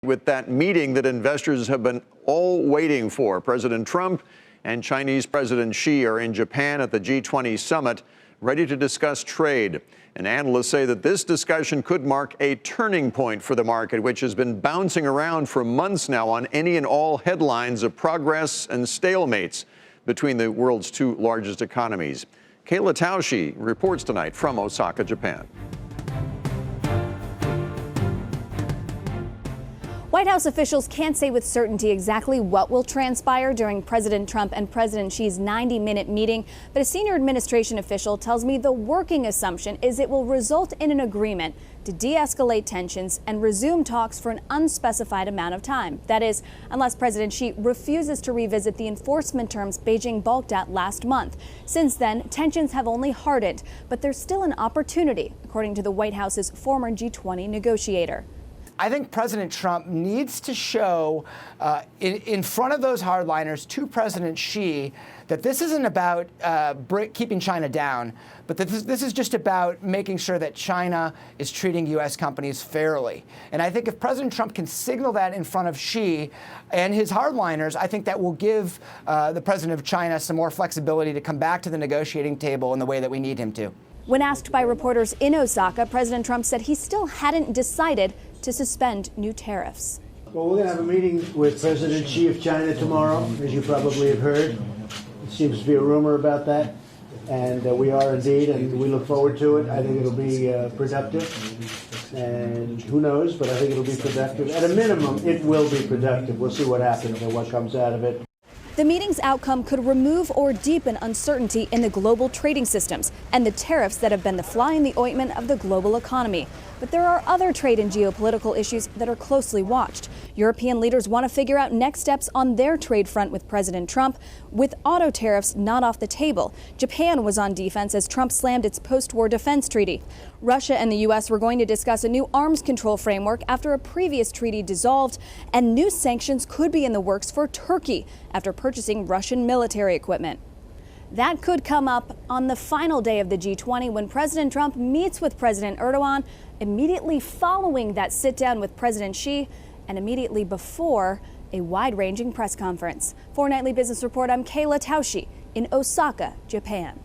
With that meeting that investors have been all waiting for. President Trump and Chinese President Xi are in Japan at the G-20 summit, ready to discuss trade. And analysts say that this discussion could mark a turning point for the market, which has been bouncing around for months now on any and all headlines of progress and stalemates between the world's two largest economies. Kayla Tausche reports tonight from Osaka, Japan. White House officials can't say with certainty exactly what will transpire during President Trump and President Xi's 90-minute meeting, but a senior administration official tells me the working assumption is it will result in an agreement to de-escalate tensions and resume talks for an unspecified amount of time. That is, unless President Xi refuses to revisit the enforcement terms Beijing balked at last month. Since then, tensions have only hardened, but there's still an opportunity, according to the White House's former G-20 negotiator. I think President Trump needs to show in front of those hardliners to President Xi that this isn't about keeping China down, but that this is just about making sure that China is treating U.S. companies fairly. And I think if President Trump can signal that in front of Xi and his hardliners, I think that will give the president of China some more flexibility to come back to the negotiating table in the way that we need him to. When asked by reporters in Osaka, President Trump said he still hadn't decided to suspend new tariffs. Well, we're going to have a meeting with President Xi of China tomorrow, as you probably have heard. It seems to be a rumor about that, and we are indeed, and we look forward to it. I think it'll be productive, and who knows, but I think it'll be productive. At a minimum, it will be productive. We'll see what happens and what comes out of it. The meeting's outcome could remove or deepen uncertainty in the global trading systems and the tariffs that have been the fly in the ointment of the global economy. But there are other trade and geopolitical issues that are closely watched. European leaders want to figure out next steps on their trade front with President Trump, with auto tariffs not off the table. Japan was on defense as Trump slammed its post-war defense treaty. Russia and the U.S. were going to discuss a new arms control framework after a previous treaty dissolved, and new sanctions could be in the works for Turkey after purchasing Russian military equipment. That could come up on the final day of the G20 when President Trump meets with President Erdogan, immediately following that sit-down with President Xi, and immediately before a wide-ranging press conference. For Nightly Business Report, I'm Kayla Tausche in Osaka, Japan.